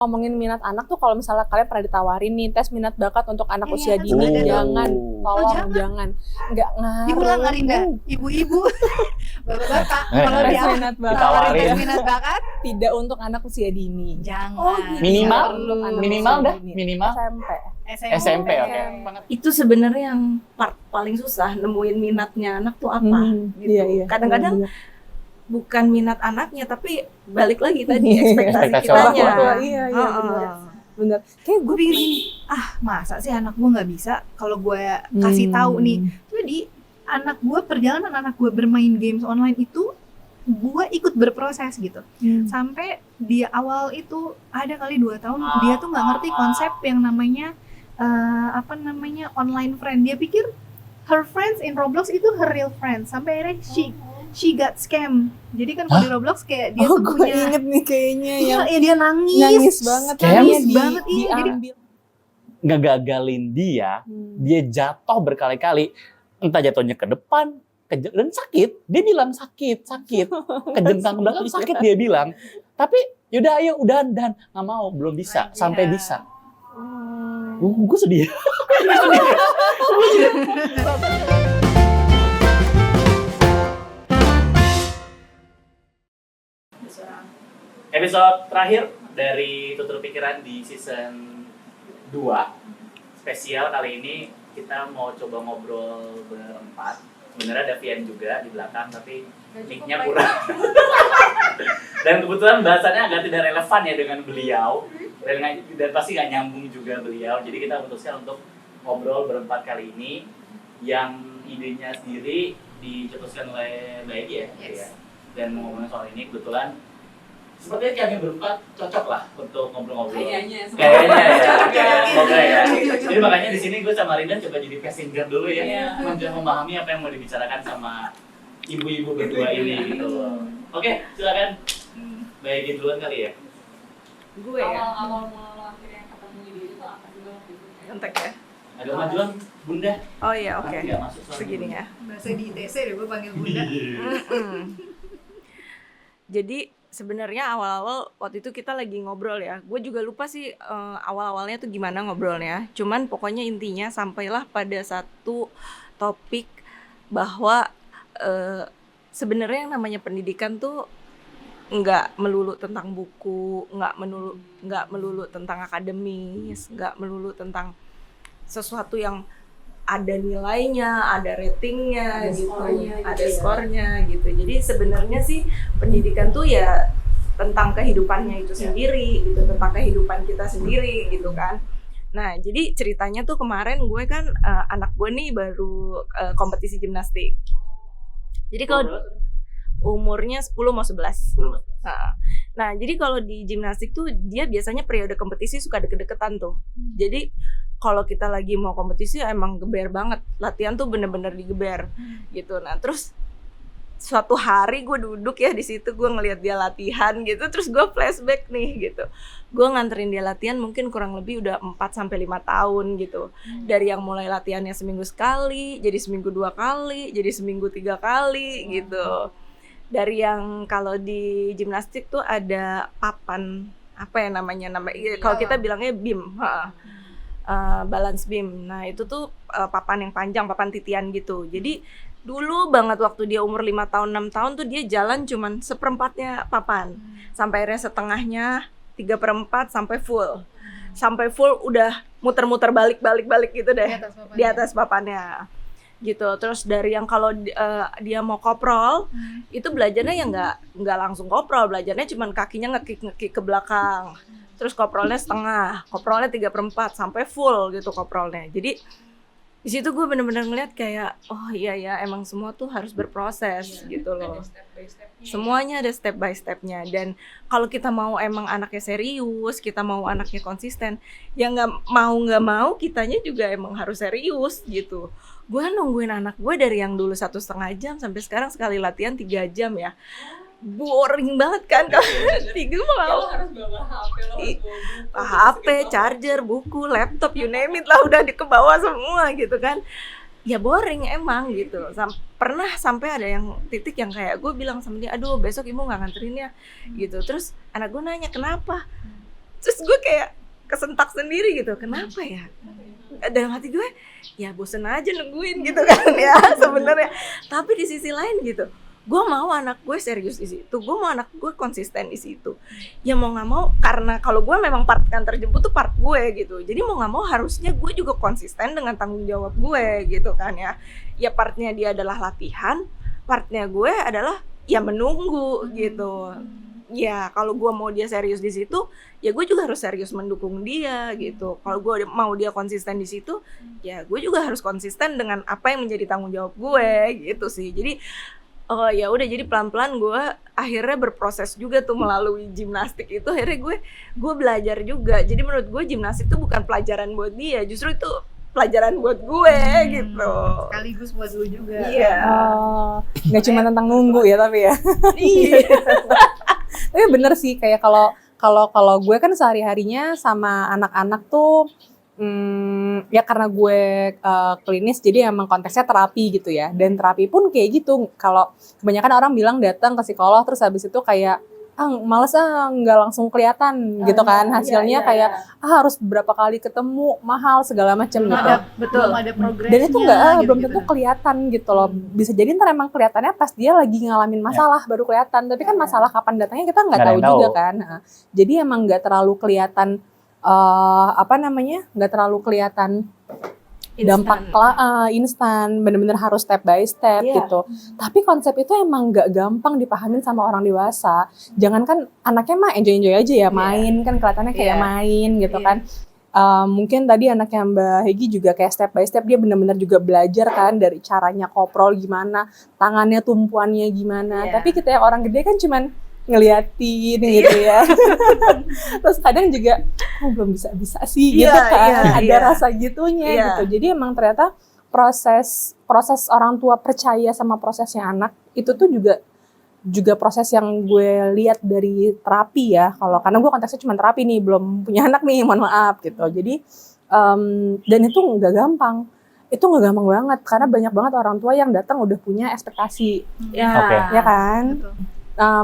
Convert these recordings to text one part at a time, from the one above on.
Ngomongin minat anak tuh kalau misalnya kalian pernah ditawarin nih tes minat bakat untuk anak usia dini, jangan, tolong jangan. Nggak ngaruh. Diulang Arinda, ibu-ibu, bapak-bapak, kalau tes dia minat bakat, ditawarin Ditawarin. tes minat bakat, tidak untuk anak usia dini. jangan. Minimal? Untuk anak Minimal usia dah, dini. minimal. SMP. SMP, oke. Itu sebenarnya yang part paling susah nemuin minatnya anak tuh apa gitu. Iya. Kadang-kadang Benar-benar. bukan minat anaknya tapi balik lagi tadi ekspektasi Ekspektasi kitanya. orang tua. Iya, Heeh. benar. Kayak Gue pikir gini, masa sih anak gue nggak bisa kalau gue kasih tahu nih. Jadi perjalanan anak gue bermain games online itu gue ikut berproses gitu. Sampai di awal itu ada kali 2 tahun dia tuh nggak ngerti konsep yang namanya online friend. Dia pikir her friends in Roblox itu her real friends. Sampai akhirnya she got scam. Jadi kan kalau di Roblox kayak dia tuh gue punya inget nih kayaknya yang iya dia nangis banget. Scam? Nangis banget, iya. Jadi Diambil. Ngegagalin dia jatuh berkali-kali. Entah jatuhnya ke depan, dan sakit. Dia bilang sakit. Kejengkang belakang sakit dia bilang. Tapi yaudah ayo, udahan. Nggak mau, belum bisa. Sampai bisa. Gue sedih. Episode terakhir dari Tutur Pikiran di season 2 spesial kali ini kita mau coba ngobrol berempat. Sebenarnya ada Vian juga di belakang tapi mic-nya kurang. Dan kebetulan bahasannya agak tidak relevan ya dengan beliau dan pasti nggak nyambung juga beliau. Jadi kita putuskan untuk ngobrol berempat kali ini yang idenya sendiri dicetuskan oleh Mbak Egy ya. Yes. Ya. Dan ngomongin soal ini kebetulan sepertinya kami berempat cocok lah untuk ngobrol-ngobrol. Kayaknya ya. Semoga ya. Jadi makanya di sini gue sama Rinda coba jadi passenger dulu ya, mencoba memahami apa yang mau dibicarakan sama ibu-ibu berdua ini gitu. Oke, silakan. Baik duluan kali ya. Gue ya. Awal akhirnya ketemu ide itu apa sih Bang? Kontak ya. Agak majuan, Bunda. Oh iya, oke. Nggak masuk suara Begini Bunda. ya. bahasa di ITC deh gue panggil bunda. Jadi sebenarnya awal-awal waktu itu kita lagi ngobrol ya. Gue juga lupa sih awal-awalnya tuh gimana ngobrolnya. Cuman pokoknya intinya sampailah pada satu topik bahwa sebenarnya yang namanya pendidikan tuh nggak melulu tentang buku, nggak melulu tentang akademis, nggak melulu tentang sesuatu yang ada nilainya, ada ratingnya, gitu, ada skornya gitu. Jadi sebenarnya sih pendidikan tuh ya tentang kehidupannya itu sendiri, gitu, tentang kehidupan kita sendiri, gitu kan. Nah, jadi ceritanya tuh kemarin gue kan anak gue nih baru kompetisi gimnastik. Jadi kalau umurnya 10 mau 11. Nah, jadi kalau di gimnastik tuh dia biasanya periode kompetisi suka deket-deketan tuh. Jadi kalau kita lagi mau kompetisi emang geber banget. Latihan tuh bener-bener digeber gitu. Nah, terus suatu hari gue duduk ya di situ, gue ngelihat dia latihan gitu, terus gue flashback nih gitu. Gue nganterin dia latihan mungkin kurang lebih udah 4 sampai 5 tahun gitu. Dari yang mulai latihannya seminggu sekali, jadi seminggu 2 kali, jadi seminggu 3 kali gitu. Dari yang kalau di gimnastik tuh ada papan, apa ya namanya kalau kita bilangnya beam, balance beam. Nah itu tuh papan yang panjang, papan titian gitu. Jadi dulu banget waktu dia umur 5 tahun, 6 tahun tuh dia jalan cuman seperempatnya papan. Sampai akhirnya setengahnya, 3/4 sampai full. Sampai full udah muter-muter balik gitu deh. Di atas papannya. Gitu. Terus dari yang kalau dia mau koprol, itu belajarnya ya nggak langsung koprol, belajarnya cuman kakinya ngekik ke belakang. Terus koprolnya setengah, koprolnya 3/4 sampai full gitu koprolnya. Jadi di situ gue bener-bener ngeliat kayak oh iya ya emang semua tuh harus berproses gitu loh. Semuanya ada step by stepnya. Dan kalau kita mau emang anaknya serius, kita mau anaknya konsisten, ya nggak mau kitanya juga emang harus serius gitu. Gue nungguin anak gue dari yang dulu 1,5 jam sampai sekarang sekali latihan 3 jam ya. Boring banget kan kalau 3 mau. Harus bawa HP, lo harus bawa buku. HP, charger, buku, laptop, you name it lah udah ke bawah semua gitu kan. Ya boring emang gitu. Pernah sampai ada yang titik yang kayak gue bilang sama dia, aduh besok ibu nggak nganterin ya gitu. Terus anak gue nanya kenapa? Terus gue kayak kesentak sendiri gitu, kenapa ya? Dalam hati gue, ya bosen aja nungguin gitu kan ya sebenarnya. Tapi di sisi lain gitu, gue mau anak gue serius di situ, gue mau anak gue konsisten di situ. Ya mau nggak mau, karena kalau gue memang part yang terjemput tuh part gue gitu. Jadi mau nggak mau harusnya gue juga konsisten dengan tanggung jawab gue gitu kan ya. Ya partnya dia adalah latihan, partnya gue adalah ya menunggu gitu. Ya kalau gue mau dia serius di situ, ya gue juga harus serius mendukung dia gitu. Kalau gue mau dia konsisten di situ, ya gue juga harus konsisten dengan apa yang menjadi tanggung jawab gue gitu sih. Jadi ya udah, jadi pelan-pelan gue akhirnya berproses juga tuh melalui gimnastik itu. Akhirnya gue belajar juga. Jadi menurut gue gimnastik itu bukan pelajaran buat dia, justru itu pelajaran buat gue gitu. Sekaligus buat lu juga. Iya. Nggak cuma tentang nunggu ya tapi ya. Iya. Tapi bener sih, kayak kalau gue kan sehari-harinya sama anak-anak tuh ya karena gue klinis, jadi emang konteksnya terapi gitu ya. Dan terapi pun kayak gitu, kalau kebanyakan orang bilang datang ke psikolog terus habis itu kayak males nggak langsung kelihatan gitu kan hasilnya, kayak harus berapa kali ketemu, mahal segala macam gitu. Belum ada progresnya. Dan itu belum gitu. tentu kelihatan gitu loh. Bisa jadi ntar emang kelihatannya pas dia lagi ngalamin masalah baru kelihatan. Tapi kan masalah kapan datangnya kita nggak tahu juga kan. Nah, jadi emang nggak terlalu kelihatan nggak terlalu kelihatan dampak instan, bener-bener harus step by step gitu. Tapi konsep itu emang nggak gampang dipahamin sama orang dewasa. Jangankan anaknya mah enjoy aja ya main, kan kelihatannya kayak main gitu kan. Mungkin tadi anaknya Mbak Hegi juga kayak step by step dia benar-benar juga belajar kan dari caranya koprol gimana, tangannya tumpuannya gimana. Tapi kita yang orang gede kan cuman ngeliatin gitu ya. Terus kadang juga belum bisa sih gitu kan. Ada rasa gitunya gitu. Jadi emang ternyata proses orang tua percaya sama prosesnya anak itu tuh juga proses yang gue lihat dari terapi ya. Karena gue konteksnya cuma terapi nih, belum punya anak nih, mohon maaf gitu. Jadi dan itu nggak gampang. Itu nggak gampang banget karena banyak banget orang tua yang datang udah punya ekspektasi. Ya kan? Betul.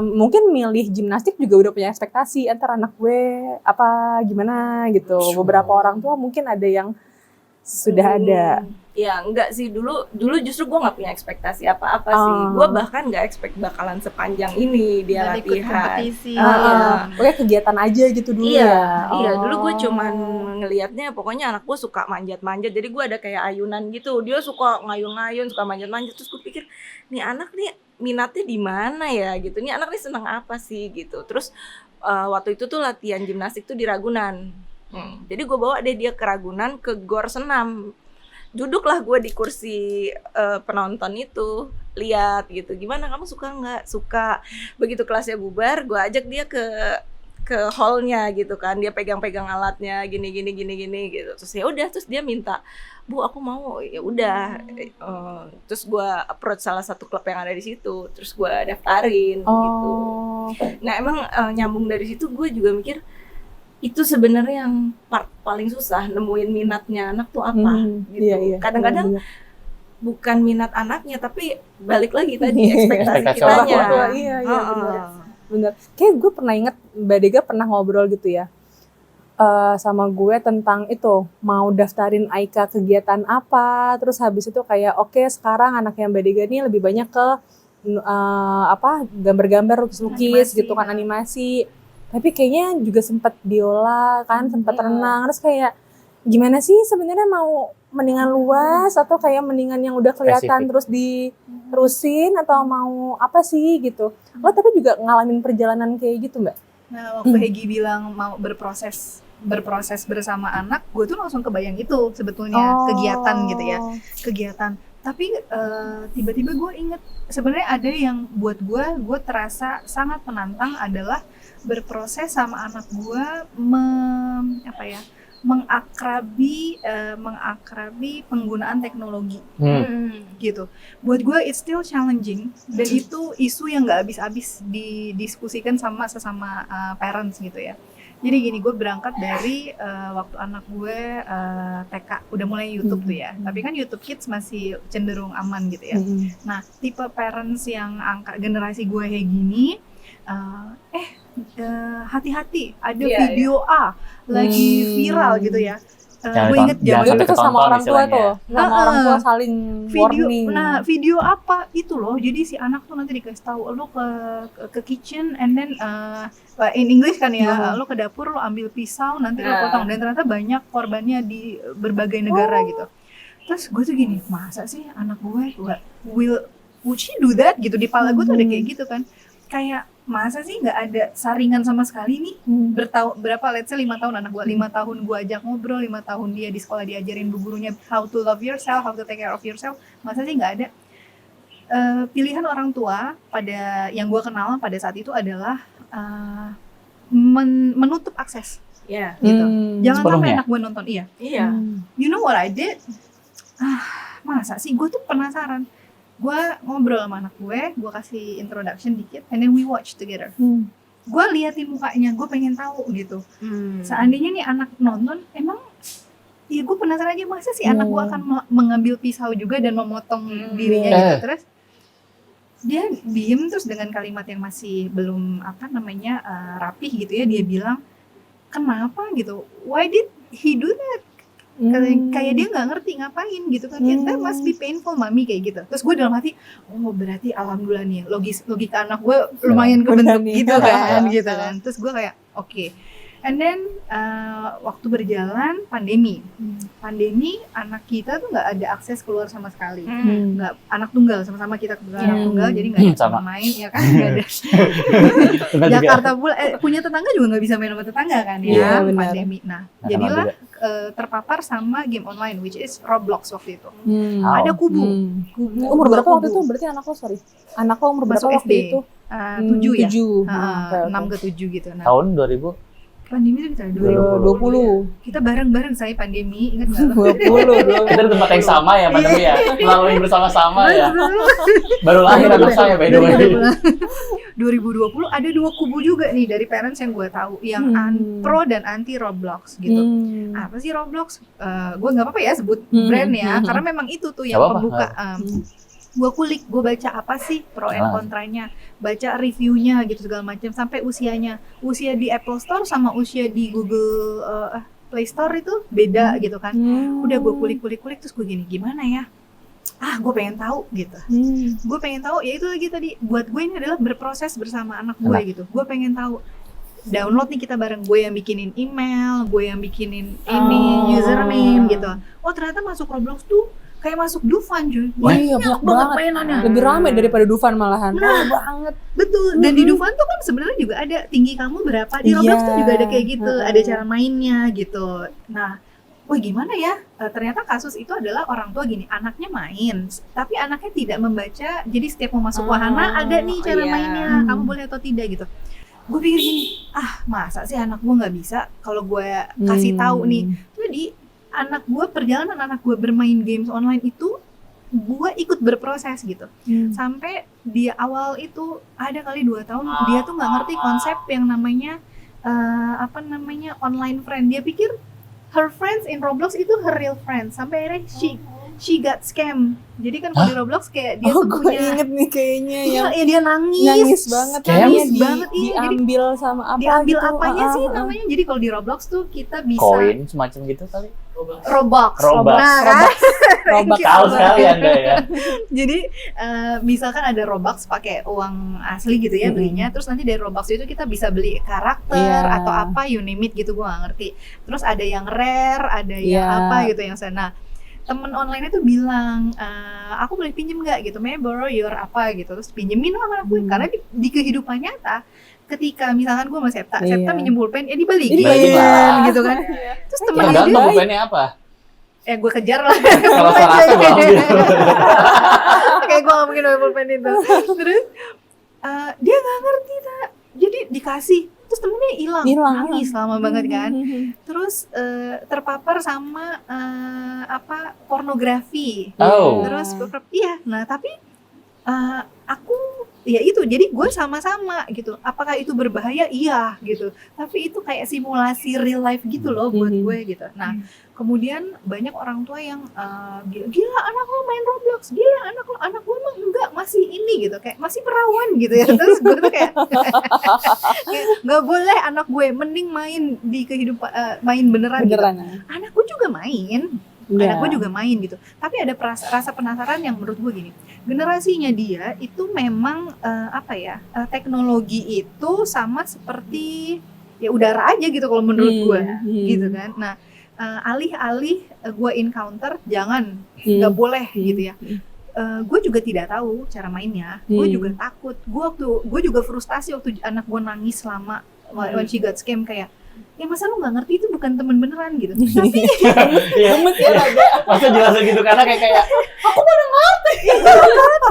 Mungkin milih gimnastik juga udah punya ekspektasi antara anak gue apa gimana gitu. Beberapa orang tua mungkin ada yang sudah ada. Ya enggak sih, dulu justru gue nggak punya ekspektasi apa-apa sih. Gue bahkan nggak expect bakalan sepanjang ini dia dan ikut latihan. kompetisi. Pokoknya kegiatan aja gitu dulu ya. Iya, dulu gue cuman ngelihatnya pokoknya anak gue suka manjat-manjat. Jadi gue ada kayak ayunan gitu. Dia suka ngayun-ngayun, suka manjat-manjat. Terus gue pikir, nih anak nih minatnya di mana ya gitu. Nih anak nih senang apa sih gitu. Terus waktu itu tuh latihan gimnastik tuh di Ragunan. Jadi gue bawa dia ke Ragunan, ke gor senam. Duduklah gue di kursi penonton itu, lihat gitu. Gimana, kamu suka nggak? Suka. Begitu kelasnya bubar, gue ajak dia ke hallnya gitu kan. Dia pegang-pegang alatnya gini gitu. Terus ya udah, terus dia minta, "Bu, aku mau." Ya udah. Terus gue approach salah satu klub yang ada di situ. Terus gue daftarin gitu. Nah, emang nyambung dari situ gue juga mikir itu sebenarnya yang part paling susah, nemuin minatnya anak tuh apa gitu. Iya, kadang-kadang bukan minat anaknya, tapi balik lagi tadi ekspektasi kitanya. Iya, bener. Kayak gue pernah inget Mbak Dega pernah ngobrol gitu ya sama gue tentang itu, mau daftarin Aika kegiatan apa, terus habis itu kayak oke, sekarang anaknya Mbak Dega nih lebih banyak ke gambar-gambar, lukis-lukis gitu kan, animasi. Tapi kayaknya juga sempat biola kan, sempat renang. Terus kayak gimana sih sebenarnya, mau mendingan luas atau kayak mendingan yang udah kelihatan terus diterusin, atau mau apa sih gitu. Lo tapi juga ngalamin perjalanan kayak gitu Mbak? Nah, waktu Hegi bilang mau berproses bersama anak, gue tuh langsung kebayang itu sebetulnya kegiatan gitu ya, kegiatan. Tapi tiba-tiba gue inget sebenarnya ada yang buat gue terasa sangat menantang adalah berproses sama anak gue mengakrabi penggunaan teknologi gitu. Buat gue it's still challenging, dan itu isu yang nggak habis-habis didiskusikan sama sesama parents gitu ya. Jadi gini, gue berangkat dari waktu anak gue TK udah mulai YouTube tuh ya. Tapi kan YouTube Kids masih cenderung aman gitu ya. Nah, tipe parents yang generasi gue kayak gini, hati-hati ada Iya, video A lagi viral gitu ya. Jangan Gue inget jangan Itu zaman sampai tuh sama ketonton orang tua istilahnya. tuh, sama orang tua saling video, warning. nah video apa itu loh, jadi si anak tuh nanti dikasih tahu lo ke kitchen and then in English kan ya, lo ke dapur lo ambil pisau nanti lo potong, dan ternyata banyak korbannya di berbagai negara gitu. Terus gue tuh gini, masa sih anak gue would she do that gitu, di pala gue tuh ada kayak gitu kan, kayak masa sih nggak ada saringan sama sekali nih. Berapa let's say 5 tahun anak gue, 5 tahun gue ajak ngobrol, 5 tahun dia di sekolah diajarin bu gurunya how to love yourself, how to take care of yourself, masa sih nggak ada. Pilihan orang tua pada yang gue kenal pada saat itu adalah menutup akses Iya. gitu. Jangan sampai Sepenuhnya. anak gue nonton. Iya, Iya. you know what I did? Masa sih, gue tuh penasaran. Gue ngobrol sama anak gue kasih introduction dikit, and then we watch together. Gue liatin mukanya, gue pengen tahu gitu. Seandainya nih anak nonton, emang ya gue penasaran aja, masa sih anak gue akan mengambil pisau juga dan memotong dirinya gitu. Terus dia diem, terus dengan kalimat yang masih belum rapih gitu ya, dia bilang, kenapa gitu, why did he do that? Kayak dia nggak ngerti ngapain gitu kan. That must be painful mami, kayak gitu. Terus gue dalam hati, oh berarti alhamdulillah nih logika anak gue lumayan kebentuk gitu kan gitu kan. Terus gue kayak oke. And then waktu berjalan pandemi anak kita tuh nggak ada akses keluar sama sekali. Nggak, anak tunggal, sama-sama kita kebetulan anak tunggal, jadi nggak ada Sama. main ya kan, nggak ada. Benar juga. Jakarta pula punya tetangga juga nggak bisa main sama tetangga kan ya. Iya, benar. Pandemi. Nah, Sama jadilah juga. terpapar sama game online which is Roblox waktu itu. Wow. Ada kubu Umur berapa dua waktu itu? kubu. Berarti anak lo, anak lo umur berapa Masuk waktu SD. itu? 7 ya. 7. 6 ke 7 gitu. Nah, Tahun 2000. pandemi itu kita 20. Kita bareng-bareng saya pandemi, ingat nggak lo? 20. Kita di tempat yang sama ya, Mbak Dewi ya. Melalui bersama-sama ya. Betul. Baru lahir anak saya by the way. 2020 ada 2 kubu juga nih dari parents yang gue tahu, yang pro dan anti Roblox gitu. Apa sih Roblox? Gue nggak apa-apa ya sebut brand ya, karena memang itu tuh yang Nggak apa-apa. membuka. Gue kulik, gue baca apa sih pro and kontranya, baca reviewnya gitu segala macam, sampai usia di Apple Store sama usia di Google Play Store itu beda gitu kan. Udah gue kulik terus gue gimana ya? Gue pengen tahu gitu. Gue pengen tahu, ya itu lagi tadi buat gue ini adalah berproses bersama anak gue gitu. Gue pengen tahu. Download nih kita bareng, gue yang bikinin email, gue yang bikinin ini username gitu. Oh ternyata masuk Roblox tuh kayak masuk Dufan cuy. Iya, banyak banget. mainannya. Lebih ramai daripada Dufan malahan. Nah, banget. Betul. Dan di Dufan tuh kan sebenarnya juga ada tinggi kamu berapa. Di Roblox tuh juga ada kayak gitu, ada cara mainnya gitu. Nah, wah gimana ya? Ternyata kasus itu adalah orang tua gini, anaknya main, tapi anaknya tidak membaca. Jadi setiap mau masuk wahana ada nih cara mainnya. Kamu boleh atau tidak gitu. Gue pikir gini, masa sih anak gue nggak bisa kalau gue kasih tahu nih. Jadi anak gue, perjalanan anak gue bermain games online itu gue ikut berproses gitu. Sampai di awal itu ada kali 2 tahun dia tuh nggak ngerti konsep yang namanya online friend. Dia pikir her friends in Roblox itu her real friends. Sampai akhirnya she got scam. Jadi kan kalau di Roblox kayak dia tuh gue punya, inget nih kayaknya yang iya dia nangis banget. nangis Kayaknya banget iya. Jadi diambil sama apa diambil gitu. apanya sih namanya? Jadi kalau di Roblox tuh kita bisa Koin semacam gitu kali. Robux. Robux. Nah, kan? Robux. Tahu sekali Anda ya. Jadi misalkan ada Robux pakai uang asli gitu ya belinya, terus nanti dari Robux itu kita bisa beli karakter atau apa, you name it gitu, gue gak ngerti. Terus ada yang rare, ada yang apa gitu yang sana. Temen online itu bilang, aku boleh pinjem nggak gitu, may I borrow your apa gitu, terus pinjemin sama aku. Karena di kehidupan nyata, ketika misalkan gue sama Septa minjem pulpen, ya dibalikin gitu kan. Terus temennya Tergantung dia, pulpennya apa. gue kejar lah. Kalau saya rasa gue ambil. Kayak gue gak mungkin ambil pulpen itu. Terus dia gak ngerti tak, jadi dikasih. Terus temennya hilang, nangis lama banget kan. Terus terpapar sama pornografi. Oh. Terus iya, nah tapi aku ya itu, jadi gue sama-sama gitu. Apakah itu berbahaya? Iya gitu. Tapi itu kayak simulasi real life gitu loh buat gue gitu. Nah, kemudian banyak orang tua yang gila anak lo main Roblox, gila anak gue mah enggak, masih ini gitu, kayak masih perawan gitu ya. Terus gue tuh kayak nggak boleh anak gue, mending main di kehidupan main beneran gitu. Anak gue juga main. Anak gue juga main gitu, tapi ada rasa penasaran yang menurut gue gini, generasinya dia itu memang teknologi itu sama seperti ya udara aja gitu kalau menurut gue gitu kan. Nah, alih-alih gue encounter jangan, nggak boleh gitu ya, gue juga tidak tahu cara mainnya, gue juga takut, gue juga frustasi waktu anak gue nangis selama when she got scam, kayak ya masa lu nggak ngerti itu bukan temen beneran gitu. Tapi gemes ya masa jelasin gitu karena kayak aku mana ngerti.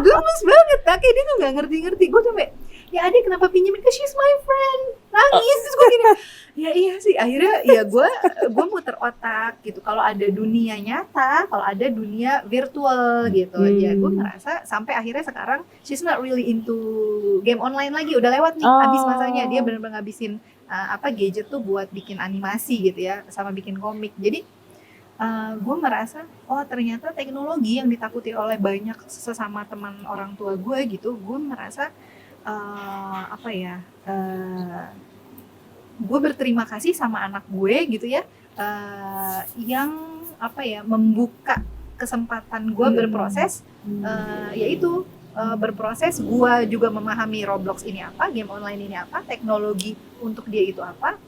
Gemes banget, kayak dia tuh nggak ngerti. Gue sampai ya adik kenapa pinjemin, ke she's my friend, nangis. Terus gue gini, ya iya sih, akhirnya ya gue muter otak gitu. Kalau ada dunia nyata, kalau ada dunia virtual gitu aja. Gue ngerasa sampai akhirnya sekarang she's not really into game online lagi, udah lewat nih, habis masanya. Dia benar-benar ngabisin gadget tuh buat bikin animasi gitu ya, sama bikin komik. Jadi gue merasa oh ternyata teknologi yang ditakuti oleh banyak sesama teman orang tua gue gitu, gue merasa gue berterima kasih sama anak gue gitu ya, yang membuka kesempatan gue berproses, yaitu berproses. Gue juga memahami Roblox ini apa, game online ini apa, teknologi untuk dia itu apa,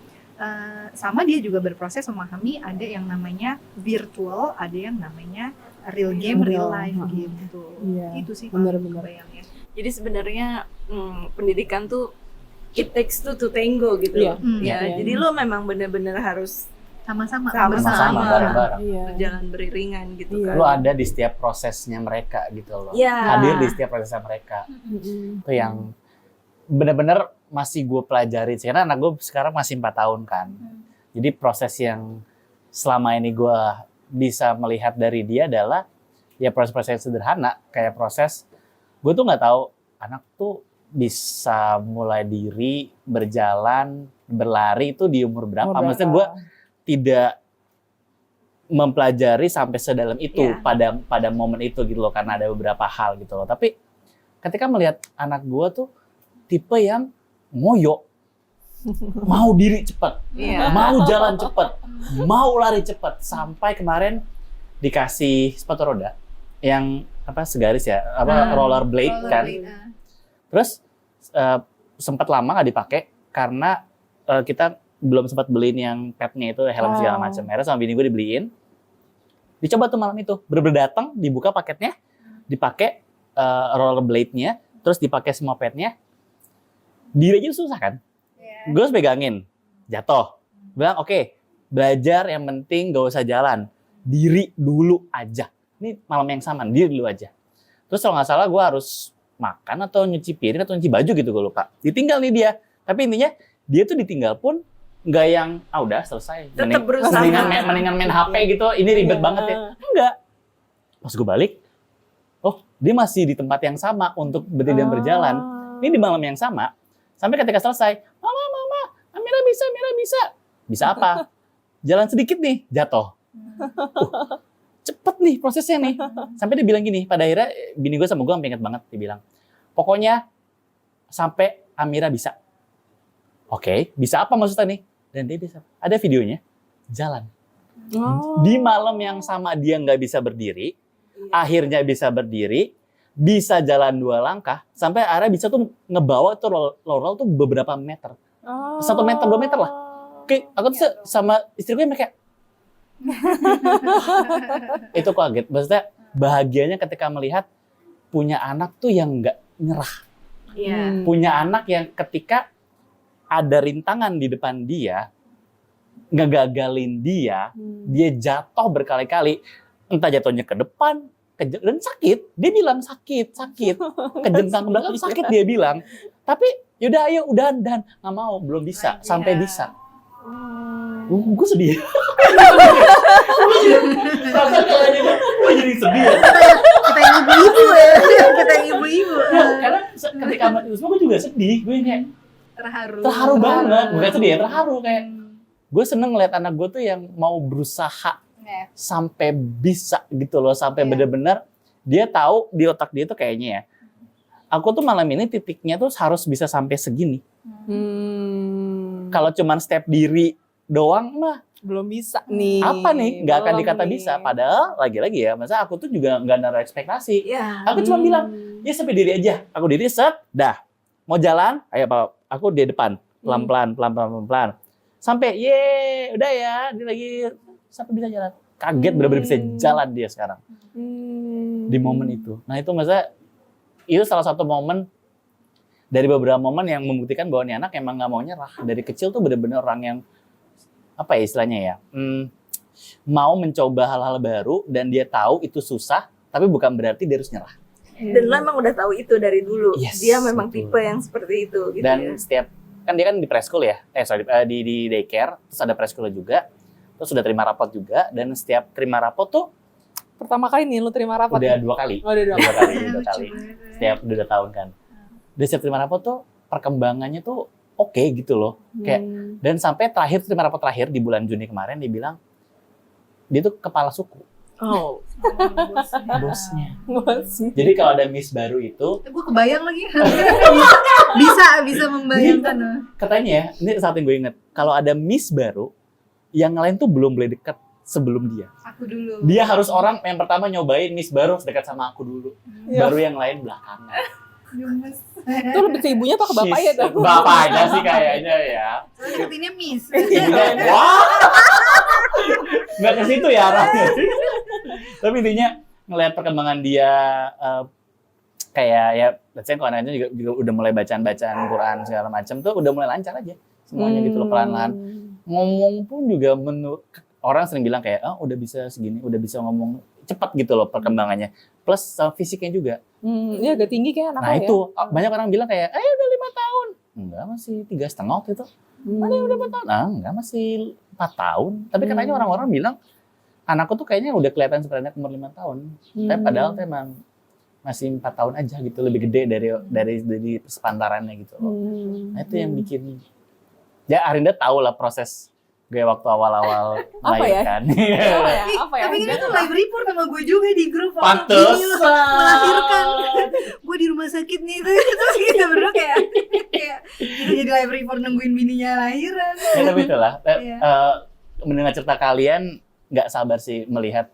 sama dia juga berproses memahami ada yang namanya virtual, ada yang namanya real game, real life gitu. Itu sih benar-benar bayangnya. Jadi sebenarnya pendidikan tuh it takes two to tango gitu loh. Jadi lo memang benar-benar harus sama-sama bareng-bareng, berjalan beriringan gitu kan. Lo ada di setiap prosesnya mereka gitu loh, hadir di setiap prosesnya mereka. Itu yang benar-benar masih gue pelajari, karena anak gue sekarang masih 4 tahun kan. Jadi proses yang selama ini gue bisa melihat dari dia adalah ya proses-proses yang sederhana, kayak proses gue tuh nggak tahu anak tuh bisa mulai diri, berjalan, berlari itu di umur berapa. Maksudnya gue tidak mempelajari sampai sedalam itu pada momen itu gitu loh, karena ada beberapa hal gitu loh. Tapi ketika melihat anak gue tuh tipe yang ngoyo, mau diri cepat, mau jalan cepat, mau lari cepat, sampai kemarin dikasih sepatu roda yang segaris ya, rollerblade kan. Terus sempat lama nggak dipakai karena kita belum sempat beliin yang petnya itu, helm segala macam. Akhirnya sama bini gue dibeliin. Dicoba tuh malam itu, bener-bener datang, dibuka paketnya, dipakai rollerblade-nya, terus dipakai semua petnya. Diri aja susah kan? Gue harus pegangin, jatuh. Bilang oke, belajar yang penting gak usah jalan, diri dulu aja. Ini malam yang sama, diri dulu aja. Terus kalau nggak salah gue harus makan atau nyuci piring atau nyuci baju gitu, gue lupa. Ditinggal nih dia. Tapi intinya dia tuh ditinggal pun nggak yang udah selesai. Tetap berusaha. Mendingan main HP gitu. Ini ribet banget ya. Enggak. Pas gue balik, oh dia masih di tempat yang sama untuk berdiri dan berjalan. Ini di malam yang sama. Sampai ketika selesai, mama, Amira bisa. Bisa apa? Jalan sedikit nih, jatuh. Cepet nih prosesnya nih. Sampai dia bilang gini, pada akhirnya bini gue sama gue sampai inget banget, dia bilang, pokoknya sampai Amira bisa. Oke, bisa apa maksudnya nih? Dan dia bisa. Ada videonya, jalan. Di malam yang sama dia nggak bisa berdiri, akhirnya bisa berdiri, bisa jalan 2 langkah, sampai akhirnya bisa tuh ngebawa tuh roll tuh beberapa meter. 1 meter, 2 meter lah. Oke, aku tuh sama istri gue kayak, itu kaget. Maksudnya bahagianya ketika melihat punya anak tuh yang nggak nyerah. Punya anak yang ketika ada rintangan di depan dia, ngegagalin dia, dia jatuh berkali-kali. Entah jatuhnya ke depan, dan sakit. Dia bilang sakit. Kejengkang belakang sakit dia bilang. Tapi yaudah ayo, udahan. Nggak mau, belum bisa. Sampai bisa. Gue sedih. Gue jadi sedih. kata yang ibu-ibu ya. Kata yang ibu-ibu. Karena ketika melihat itu semua gue juga sedih. Gue yang kayak Terharu banget. Bukan sedih ya, terharu kayak. Gue seneng ngeliat anak gue tuh yang mau berusaha sampai bisa gitu loh, sampai bener-bener dia tahu di otak dia tuh kayaknya ya, aku tuh malam ini titiknya tuh harus bisa sampai segini. Kalau cuman step diri doang mah Belum bisa nih. apa nih? Nggak akan Belum dikata nih. bisa. Padahal lagi-lagi ya, masa aku tuh juga nggak naruh ekspektasi. Ya. Aku cuma bilang, ya sampai diri aja. Aku diri set, dah. Mau jalan, ayo Pak, aku di depan. Pelan-pelan. Sampai, udah ya, dia lagi sampai bisa jalan. Kaget bener-bener bisa jalan dia sekarang. Di momen itu. Nah itu maksudnya, itu salah satu momen dari beberapa momen yang membuktikan bahwa nih anak emang nggak mau nyerah. Dari kecil tuh bener-bener orang yang, apa ya istilahnya ya, mau mencoba hal-hal baru dan dia tahu itu susah, tapi bukan berarti dia harus nyerah. Dan lo emang udah tahu itu dari dulu. Yes, Dia memang betul. tipe yang seperti itu gitu Dan ya. setiap kan dia kan di preschool ya, di daycare, terus ada preschool juga, terus udah terima rapot juga, dan setiap terima rapot tuh Pertama kali nih lu terima rapat. udah 2 kali, Oh, udah dua. dua kali, setiap udah 2 tahun kan. Dan setiap terima rapot tuh perkembangannya tuh oke gitu loh, kayak dan sampai terakhir terima rapot terakhir di bulan Juni kemarin dia bilang dia tuh kepala suku, Oh, bosnya. Masih. Jadi kalau ada miss baru itu Gue kebayang lagi. bisa membayangkan. katanya ya, ini saat yang gue inget, kalau ada miss baru, yang lain tuh belum boleh deket sebelum dia. Aku dulu. Dia harus orang yang pertama nyobain miss baru dekat sama aku dulu, Ya. baru yang lain belakangan. Gemes. Itu lebih ke ibunya apa ke bapaknya tuh? Bapaknya sih kayaknya ya. Soalnya ketinnya miss. Intinya, wah, nggak ke situ ya arahnya. Tapi intinya ngelihat perkembangan dia kayak ya, let's say kalau anaknya juga udah mulai bacaan Quran segala macam tuh udah mulai lancar aja semuanya gitu loh, pelan-pelan. Ngomong pun juga orang sering bilang kayak udah bisa segini, udah bisa ngomong cepat gitu loh perkembangannya. Plus fisiknya juga. Ini agak tinggi kayak anaknya Nah ya. itu banyak orang bilang kayak, udah 5 tahun. Enggak, masih 3,5 waktu itu. Ada yang udah 4 tahun. Enggak, masih 4 tahun. Tapi katanya orang-orang bilang, anakku tuh kayaknya udah kelihatan seperti anak umur 5 tahun. Tapi padahal tuh emang masih 4 tahun aja gitu, lebih gede dari sepantarannya gitu loh. Nah itu yang bikin, ya Arinda tahu lah proses gue waktu awal-awal Apa ya? melahirkan. Apa ya? Tapi ini tuh live report sama gue juga di grup waktu Pantes. gini melahirkan. Gue di rumah sakit nih terus kita berdua kayak kita jadi live report nungguin bininya lahiran. Ya tapi itulah, Iya. mendengar cerita kalian nggak sabar sih melihat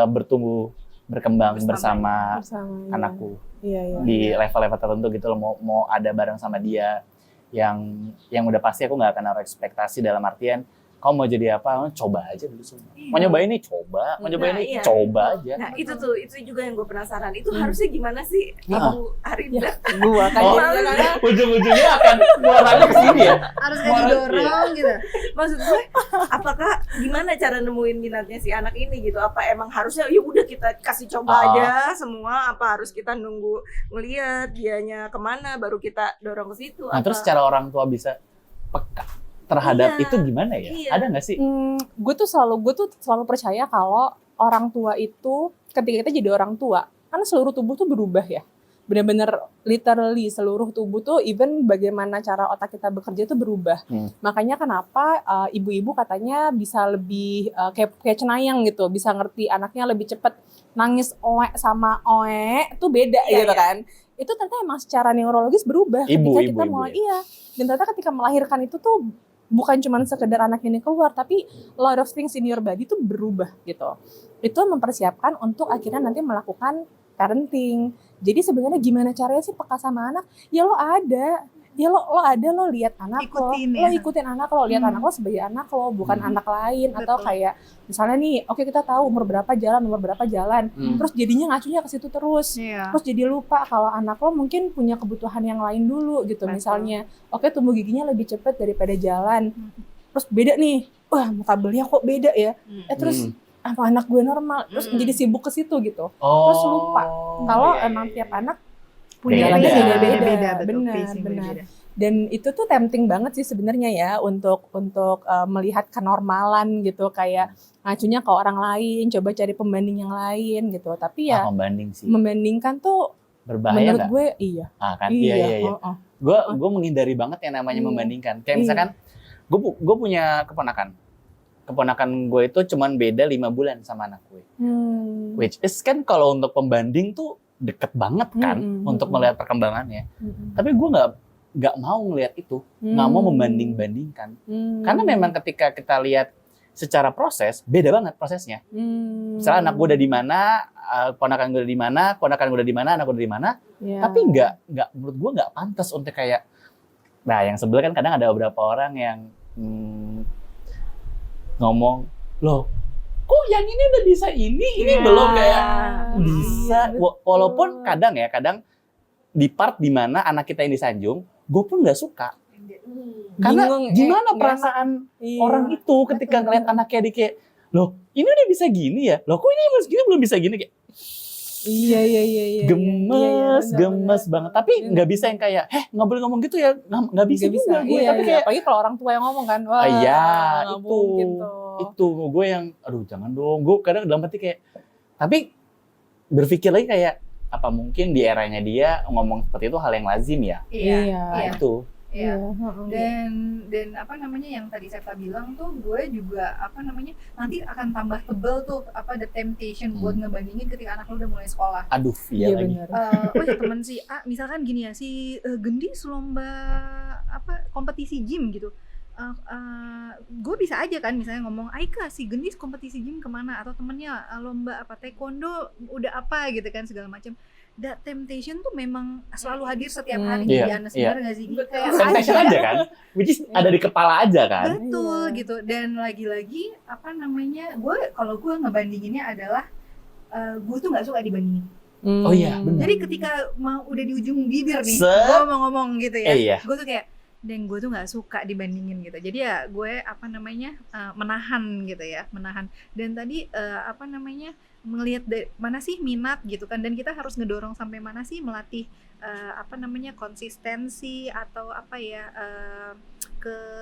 bertumbuh berkembang bersama anakku Iya. di level-level tertentu gitu loh, mau ada bareng sama dia yang udah pasti aku nggak akan naruh ekspektasi dalam artian kamu mau jadi apa, coba aja dulu semua. Mau nyobain ini coba, mau nyobain Nah, ini iya. coba aja. nah itu juga yang gue penasaran. Itu harusnya gimana sih Nah. Ibu Arinda? Gua kan Oh. jadi karena Ujung-ujungnya akan muaranya ke sini ya. Harus gak didorong gitu. Maksud gue, apakah gimana cara nemuin minatnya si anak ini gitu? Apa emang harusnya ya udah kita kasih coba aja semua? Apa harus kita nunggu ngelihat dianya kemana baru kita dorong ke situ? Nah terus cara orang tua bisa peka terhadap Iya. itu gimana ya? Iya. Ada nggak sih? gue tuh selalu percaya kalau orang tua itu ketika kita jadi orang tua kan seluruh tubuh tuh berubah ya, benar-benar literally seluruh tubuh tuh even bagaimana cara otak kita bekerja itu berubah. Makanya kenapa ibu-ibu katanya bisa lebih kayak cenayang gitu, bisa ngerti anaknya lebih cepat, nangis oe sama oe tuh beda Iya, gitu iya. kan. Itu ternyata emang secara neurologis berubah ketika kita Ibu mulai ya? dan ternyata ketika melahirkan itu tuh bukan cuma sekedar anak ini keluar, tapi a lot of things in your body tuh berubah gitu. Itu mempersiapkan untuk akhirnya nanti melakukan parenting. Jadi sebenarnya gimana caranya sih peka sama anak? Ya lo ada, lo lihat anak Ikutin lo ya. ikutin anak lo, lihat anak lo sebagai anak lo, bukan anak lain. Atau Betul. kayak misalnya nih, oke kita tahu umur berapa jalan, terus jadinya ngacunya ke situ terus. Iya. Terus jadi lupa kalau anak lo mungkin punya kebutuhan yang lain dulu gitu. Betul. Misalnya, oke tumbuh giginya lebih cepat daripada jalan. Terus beda nih, wah kabelnya kok beda ya. Terus apa anak gue normal? Terus jadi sibuk ke situ gitu. Terus lupa kalau iya, emang iya, tiap iya. anak punya Beda. lagi Beda, beda-beda. betul, Benar, pacing benar. beda-beda. Dan itu tuh tempting banget sih sebenarnya ya untuk melihat kenormalan gitu, kayak ngacunya ke orang lain, coba cari pembanding yang lain gitu. Tapi ya Pembanding sih. membandingkan tuh Berbahaya menurut nggak? gue iya. Kan? Iya. heeh. Gue menghindari banget yang namanya Iya. membandingkan. Kayak Iya. misalkan gue punya keponakan. Keponakan gue itu cuman beda 5 bulan sama anak gue. Which is kan kalau untuk pembanding tuh deket banget kan untuk melihat perkembangannya. Tapi gue nggak mau ngelihat itu, nggak mau membanding-bandingkan. Karena memang ketika kita lihat secara proses beda banget prosesnya. Misalnya anak gue udah di mana, ponakan gue udah di mana, ponakan gue udah di mana, anak gue udah di mana. Iya. Tapi nggak menurut gue nggak pantas untuk kayak. Nah yang sebel kan kadang ada beberapa orang yang ngomong, loh, kok yang ini udah bisa ini belum kayak bisa. Walaupun kadang di part dimana anak kita yang disanjung, gue pun nggak suka. Karena Bingung, gimana nggak- perasaan Iya. orang itu ketika ngeliat anaknya di kayak, loh ini udah bisa gini ya, loh kok ini masih gini belum bisa gini, kayak Iya. gemes banget. Tapi nggak bisa yang kayak, nggak boleh ngomong gitu ya, nggak bisa Nggak juga gue. Iya, Tapi iya. kayak, Apalagi kalau orang tua yang ngomong kan, wah, iya nggak itu, mungkin tuh. itu gue yang, aduh jangan dong. Gue kadang dalam hati kayak, tapi berpikir lagi kayak, apa mungkin di eranya dia ngomong seperti itu hal yang lazim ya? Iya. Nah, itu. Iya. heeh. Dan apa namanya yang tadi Septa bilang tuh, gue juga apa namanya nanti akan tambah tebel tuh apa the temptation buat ngebandingin ketika anak lu udah mulai sekolah. Aduh, iya lagi. benar. Oh ya temen si A misalkan gini ya, si Gendis lomba apa kompetisi gym gitu. Gue bisa aja kan misalnya ngomong, Aika si Gendis kompetisi gym kemana, atau temennya lomba apa taekwondo udah apa gitu kan segala macam. That temptation tuh memang selalu hadir setiap hari di Iya, Anas, iya. bener nggak sih? Kayak Temptation aja kan, which is ada di kepala aja kan. betul Iya. gitu. Dan lagi-lagi apa namanya, kalau gue ngebandinginnya adalah gue tuh nggak suka dibandingin. Oh iya, benar. Jadi ketika mau udah di ujung bibir nih, Set. gue mau ngomong gitu ya, Iya. gue tuh kayak, dan gue tuh nggak suka dibandingin gitu. Jadi ya gue apa namanya menahan gitu ya, menahan. Dan tadi apa namanya melihat mana sih minat gitu kan, dan kita harus ngedorong sampai mana sih melatih apa namanya konsistensi atau apa ya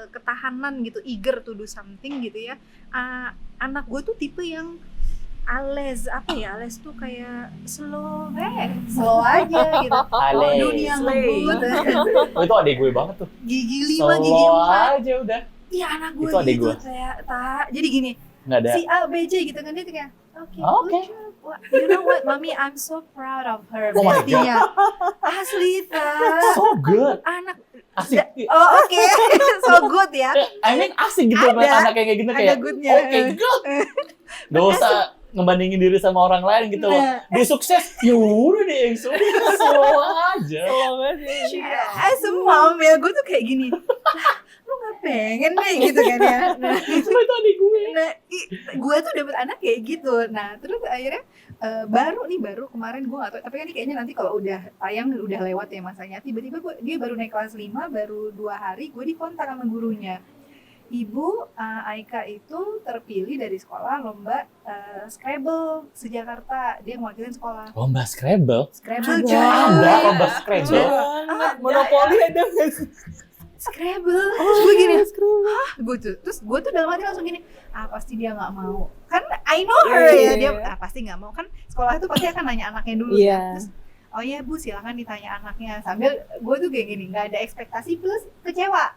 ketahanan gitu, eager to do something gitu ya. Anak gue tuh tipe yang ales tuh kayak slow aja gitu. Ales. Dunia ngebut. Oh, itu adik gue banget tuh. Gigi 5, gigi Slow 4. aja udah. Iya anak gue Itu adik gitu gue. kayak jadi gini, Nggak ada. si A B J gitu kan, dia tuh kayak Oke. good job. Wah, you know what, mommy, I'm so proud of her. Oh my Bestinya. Asli So good. anak. Asik. Oh oke, so good ya. I mean asik gitu Ada. buat anak kayak gitu Ada kayak. goodnya. Oke, good. Gak usah ngebandingin diri sama orang lain gitu loh. Nah. Dia sukses, yaudah deh yang sukses. Slow aja. Semua ya gue tuh kayak gini. Lah, lu nggak pengen deh gitu kan ya. Nah, Itu adik gue. gue tuh dapet anak kayak gitu. Nah terus akhirnya baru kemarin gue gak tau, tapi kan ini kayaknya nanti kalau udah tayang udah lewat ya masanya. Tiba-tiba dia baru naik kelas 5, baru 2 hari gue dikontak sama gurunya. Ibu, Aika itu terpilih dari sekolah lomba Scrabble se-Jakarta. Dia mewakilin sekolah Lomba Scrabble. Scrabble. Ada. Ada lomba Scrabble. Monopoli ada nggak sih? Scrabble. Terus gue gini, terus gue tuh dalam hati langsung gini, pasti dia nggak mau. Kan I know her ya, dia pasti nggak mau. Kan sekolah itu pasti akan nanya anaknya dulu Iya. ya. Terus, oh ya Bu, silakan ditanya anaknya. Sambil gue tuh kayak gini, nggak ada ekspektasi plus kecewa.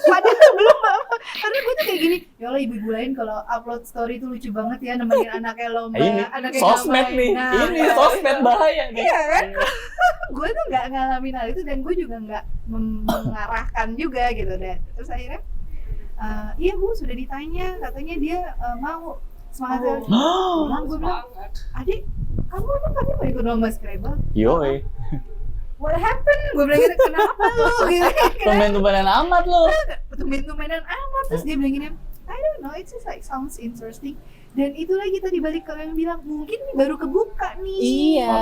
Padahal belum apa. Karena gue tuh kayak gini, ya Allah ibu-ibu lain kalau upload story tuh lucu banget ya, nemenin anaknya lomba, Ini anaknya sosmed ngapain. nih. Nah, Ini sosmed bahaya nih. iya kan? Gue tuh nggak ngalamin hal itu, dan gue juga nggak mengarahkan juga gitu deh. Terus akhirnya iya Bu, sudah ditanya, katanya dia mau semangat. Gue bilang, adik kamu emang katanya mau ikut lomba Scrabble? Yoi. What happened? Gue bilang gitu, kenapa lu? Gitu. Tumben-tumbenan amat lo. Tumben-tumbenan amat. Terus dia bilang gini, I don't know, it just like sounds interesting. Dan itu lagi tadi balik ke yang bilang, mungkin nih baru kebuka nih. Iya.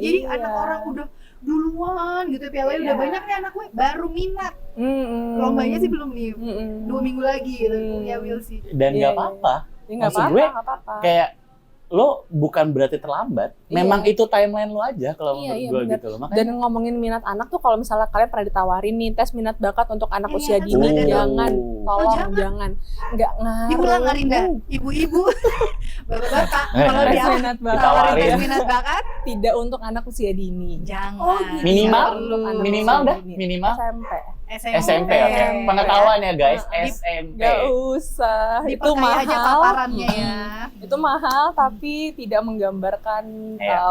Jadi iya. anak orang udah duluan gitu, pialanya udah banyak nih anak gue, baru minat. Lombanya sih belum nih, 2 minggu lagi gitu. Ya we'll see. Dan Iya, nggak apa-apa. Ya nggak Maksud apa-apa, gue, nggak apa-apa. Kayak lo bukan berarti terlambat. Memang Iya. itu timeline lo aja kalau Iya, menurut iya, gue benar. gitu loh. Makanya Dan ngomongin minat anak tuh kalau misalnya kalian pernah ditawarin nih tes minat bakat untuk anak Iya, usia kan dini, suka ada jangan, tuh. tolong jangan. jangan, nggak ngaruh. Diulang nggak Rinda? Ibu-ibu, bapak-bapak, kalau Eh, dia Tes minat bakat Ditawarin. tes minat bakat, tidak untuk anak usia dini. jangan. Oh, gitu. Minimal? Untuk anak Minimal usia dah, dini. minimal SMP. SMP, oke. Pengetahuan ya guys, SMP. Nggak usah, itu Diperkaya aja mahal. paparannya ya. Itu mahal tapi tidak menggambarkan Iya.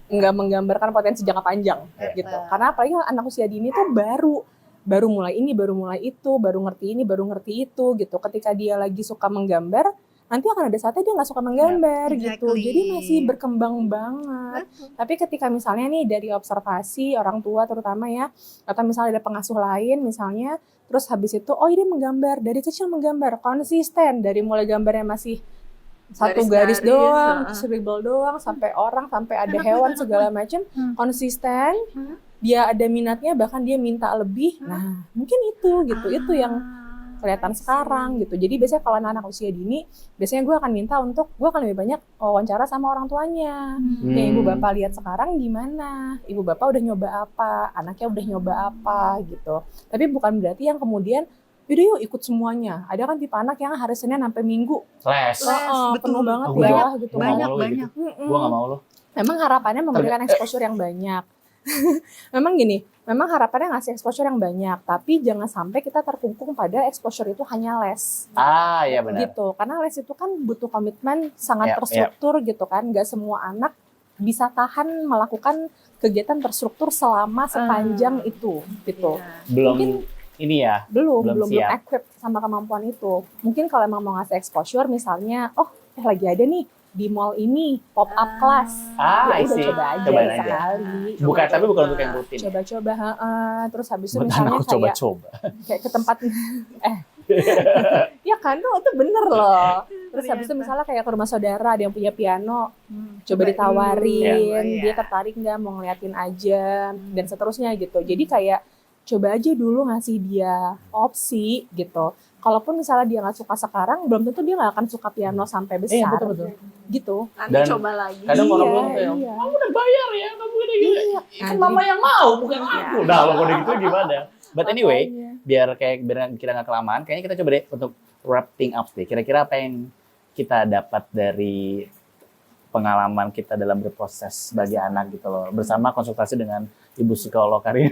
nggak menggambarkan potensi jangka panjang Iya. gitu. Karena apalagi anak usia dini tuh baru mulai ini, baru mulai itu, baru ngerti ini, baru ngerti itu gitu. Ketika dia lagi suka menggambar, nanti akan ada saatnya dia nggak suka menggambar gitu. Exactly. Jadi masih berkembang banget. Tapi ketika misalnya nih dari observasi orang tua terutama ya, atau misalnya ada pengasuh lain misalnya, terus habis itu oh ini menggambar, dari kecil menggambar, konsisten dari mulai gambarnya masih satu garis Garis-garis, doang, heeh. scribble doang, sampai orang, sampai ada Anak hewan gue, anak segala macam, konsisten, dia ada minatnya, bahkan dia minta lebih. Nah, mungkin itu gitu, itu yang kelihatan sekarang gitu. Jadi biasanya kalau anak-anak usia dini, biasanya gue akan minta untuk gue akan lebih banyak wawancara sama orang tuanya. Kayak ibu bapak lihat sekarang gimana, ibu bapak udah nyoba apa, anaknya udah nyoba apa gitu. Tapi bukan berarti yang kemudian yaudah yuk ikut semuanya. Ada kan tipe anak yang hari Senin sampai Minggu Les. betul. penuh banget Oh, ya gue gitu. Gua nggak Banyak, mau lo banyak. Mm-mm. Gue gak mau lo. Memang harapannya memberikan exposure yang banyak. Memang gini, memang harapannya ngasih exposure yang banyak, tapi jangan sampai kita terkungkung pada exposure itu hanya les. Ah, iya benar. Gitu. Karena les itu kan butuh komitmen sangat Yap, terstruktur gitu kan. Gak semua anak bisa tahan melakukan kegiatan terstruktur selama sepanjang itu gitu. Belum ini ya. Belum Belum siap. equipped sama kemampuan itu. Mungkin kalau emang mau ngasih exposure misalnya, lagi ada nih di mall ini pop up class. Ah, Ya I udah see. coba aja Cobain aja. sekali. Bukan, tapi bukan untuk yang rutin. Coba-coba, terus habis itu Buat misalnya anakku kayak coba-coba. ke tempat ya kan tuh itu bener loh. Terus habis itu Ternyata. misalnya kayak ke rumah saudara ada yang punya piano, coba Coba ditawarin, dulu. dia Iya. tertarik nggak mau ngeliatin aja dan seterusnya gitu. Jadi kayak coba aja dulu ngasih dia opsi gitu. Kalaupun misalnya dia nggak suka sekarang, belum tentu dia nggak akan suka piano sampai besar. Iya, betul-betul. Gitu. Nanti Dan coba lagi. Kadang orang bilang kayak, iya. kamu udah bayar ya, kamu udah gitu. Iya. Kan mama yang mau, bukan aku. Nah, kalau udah gitu gimana? But anyway, Makanya. biar kita nggak kelamaan, kayaknya kita coba deh untuk wrapping up deh. Kira-kira apa yang kita dapat dari pengalaman kita dalam berproses sebagai anak gitu loh, bersama konsultasi dengan ibu psikolog Karin.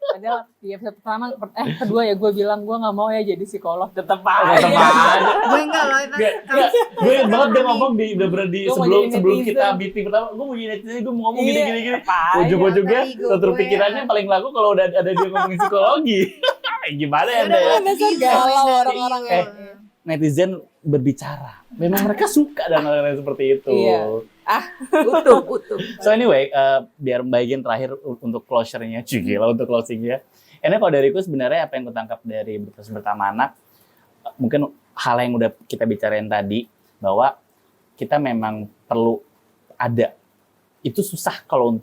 Padahal di episode pertama, kedua ya gue bilang gue nggak mau ya jadi psikolog. Tetep Tetep aja. aja. Gue enggak loh. Gue ingat banget dia ngomong udah berarti Gua mau sebelum jadi sebelum netizen. kita meeting pertama, gue mau jadi netizen, gue mau ngomong Iya, gini. apaan ya, Ujung-ujungnya alter ego tutur gue. pikirannya paling laku kalau udah ada dia ngomongin psikologi. Gimana ya Anda ya? Dasar galau orang-orang Eh, netizen berbicara. Memang mereka suka dan hal-hal seperti itu. Iya. Utuh. So anyway, biar bagian terakhir untuk closure-nya, lah untuk closing-nya. Ini kalau dariku sebenarnya apa yang kutangkap dari berproses pertama anak, mungkin hal yang udah kita bicarain tadi, bahwa kita memang perlu ada. Itu susah kalau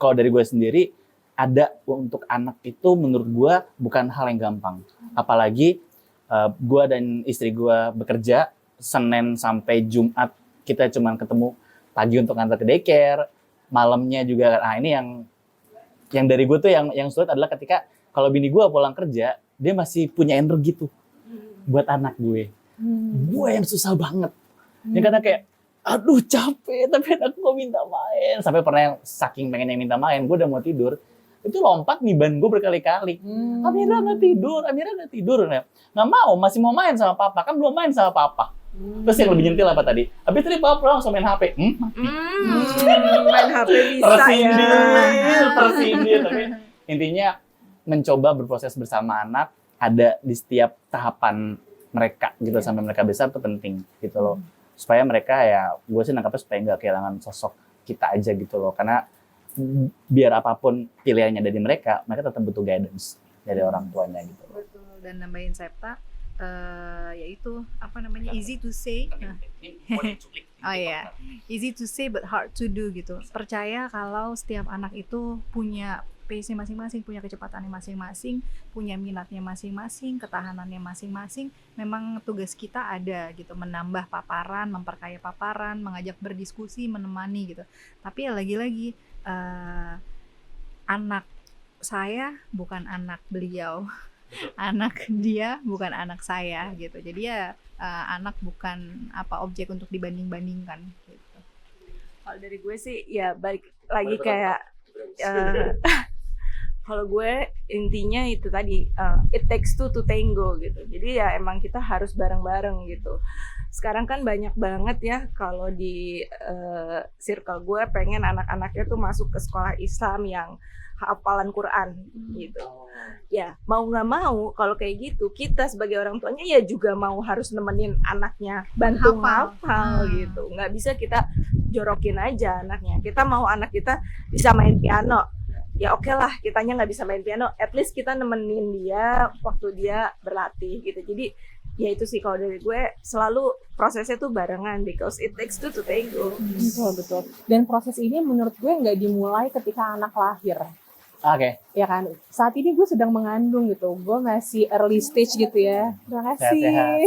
dari gue sendiri, ada untuk anak itu menurut gue bukan hal yang gampang. Apalagi gue dan istri gue bekerja, Senin sampai Jumat kita cuma ketemu pagi untuk ngantar ke daycare, malamnya juga. Nah ini yang dari gue tuh yang sulit adalah ketika kalau bini gue pulang kerja, dia masih punya energi tuh buat anak gue. Gue yang susah banget. Yang kadang kayak, aduh capek, tapi anak gue minta main. Sampai pernah yang saking pengen yang minta main, gue udah mau tidur. Itu lompat nih ban gue berkali-kali. Amira nggak tidur. Nggak mau, masih mau main sama papa. Kan belum main sama papa. Terus yang lebih nyentil apa tadi? Habis tadi papa pulang langsung main HP. Main HP bisa ya. Tersindir. Tapi intinya mencoba berproses bersama anak, ada di setiap tahapan mereka gitu sampai mereka besar tuh penting gitu loh. Supaya mereka ya, gue sih nangkapnya supaya nggak kehilangan sosok kita aja gitu loh. Karena biar apapun pilihannya dari mereka tetap butuh guidance dari orang tuanya gitu. Betul. Dan nambahin Septa, yaitu apa namanya, easy to say. Oh iya, easy to say but hard to do gitu. Percaya kalau setiap anak itu punya pace-nya masing-masing, punya kecepatannya masing-masing, punya minatnya masing-masing, ketahanannya masing-masing. Memang tugas kita ada gitu, menambah paparan, memperkaya paparan, mengajak berdiskusi, menemani gitu. Tapi ya lagi-lagi anak saya bukan anak beliau, anak dia bukan anak saya gitu. Jadi ya anak bukan objek untuk dibanding-bandingkan gitu. Kalau dari gue sih ya balik lagi kayak kalau gue intinya itu tadi it takes two to tango gitu. Jadi ya emang kita harus bareng-bareng gitu. Sekarang kan banyak banget ya kalau di circle gue pengen anak-anaknya tuh masuk ke sekolah Islam yang hafalan Quran gitu. Ya mau nggak mau kalau kayak gitu kita sebagai orang tuanya ya juga mau harus nemenin anaknya bantu hafal gitu. Nggak bisa kita jorokin aja anaknya. Kita mau anak kita bisa main piano. Ya oke lah kitanya nggak bisa main piano. At least kita nemenin dia waktu dia berlatih gitu. Jadi ya itu sih kalau dari gue selalu prosesnya tuh barengan because it takes two to tango. Betul. Dan proses ini menurut gue nggak dimulai ketika anak lahir. Oke. Ya kan, saat ini gue sedang mengandung gitu, gue masih early stage gitu ya. Terima kasih. Sehat-sehat.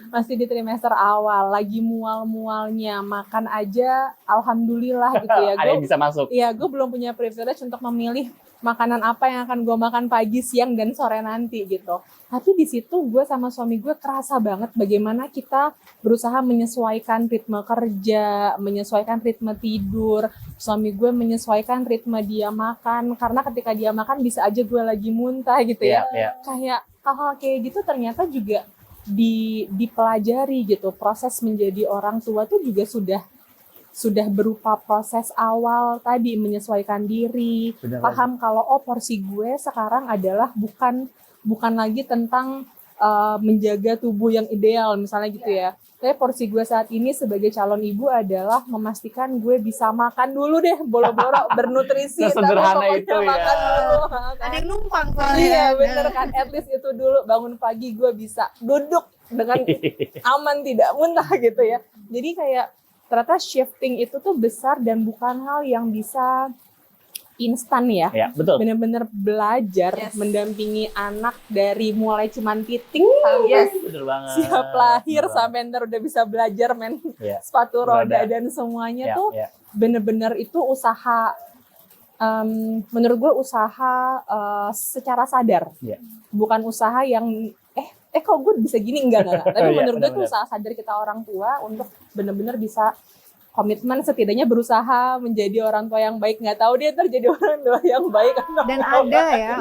Masih di trimester awal, lagi mual-mualnya, makan aja alhamdulillah gitu ya. Ada yang bisa masuk. Iya, gue belum punya privilege untuk memilih makanan apa yang akan gue makan pagi, siang, dan sore nanti gitu. Tapi di situ gue sama suami gue kerasa banget bagaimana kita berusaha menyesuaikan ritme kerja, menyesuaikan ritme tidur. Suami gue menyesuaikan ritme dia makan, karena ketika dia makan bisa aja gue lagi muntah gitu ya. Kayak hal-hal kayak gitu ternyata juga dipelajari gitu. Proses menjadi orang tua tuh juga sudah berupa proses awal tadi, menyesuaikan diri, paham kalau porsi gue sekarang adalah bukan lagi tentang menjaga tubuh yang ideal misalnya gitu ya. Tapi porsi gue saat ini sebagai calon ibu adalah memastikan gue bisa makan dulu deh, boro-boro bernutrisi. Sesederhana itu ya. Makan dulu. Ada yang numpang Iya bener kan, at least itu dulu, bangun pagi gue bisa duduk dengan aman, tidak muntah gitu ya. Jadi kayak ternyata shifting itu tuh besar dan bukan hal yang bisa instan ya. Ya, betul. Bener-bener belajar mendampingi anak dari mulai cuman titik sampai Betul banget. siap lahir sampai ntar udah bisa belajar main sepatu roda dan semuanya tuh bener-bener itu usaha, menurut gue usaha secara sadar. Bukan usaha yang kok gue bisa gini, enggak. Tapi menurut gue tuh usaha sadar kita orang tua untuk bener-bener bisa komitmen, setidaknya berusaha menjadi orang tua yang baik. Nggak tahu dia ntar jadi orang tua yang baik dan ada ya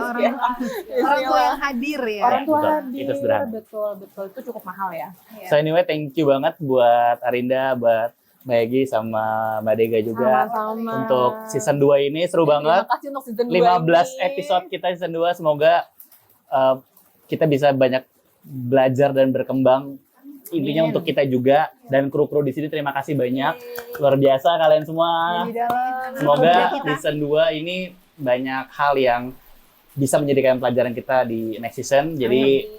orang tua yang hadir ya. Orang tua betul. hadir, Itu sederhana. betul itu cukup mahal ya. So anyway, thank you banget buat Arinda, buat Mbak Egi sama Mbak Dega juga. Sama-sama. Untuk season 2 ini seru banget. Terima kasih untuk season 2 15 ini. episode kita season 2, semoga kita bisa banyak belajar dan berkembang. Intinya untuk kita juga dan kru-kru di sini, terima kasih banyak. Luar biasa kalian semua. Semoga season 2 ini banyak hal yang bisa menjadikan pelajaran kita di next season. Jadi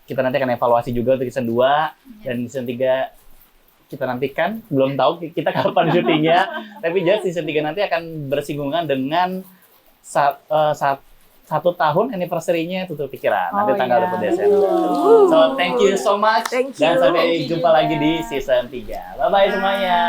kita nanti akan evaluasi juga untuk season 2 dan season 3 kita nantikan. Belum tahu kita kapan syutingnya, tapi jelas season 3 nanti akan bersinggungan dengan 1 tahun anniversary-nya Tutur Pikiran, nanti tanggal 20 Desember. So, thank you so much. Thank you. Dan sampai jumpa lagi di season 3. Bye-bye semuanya.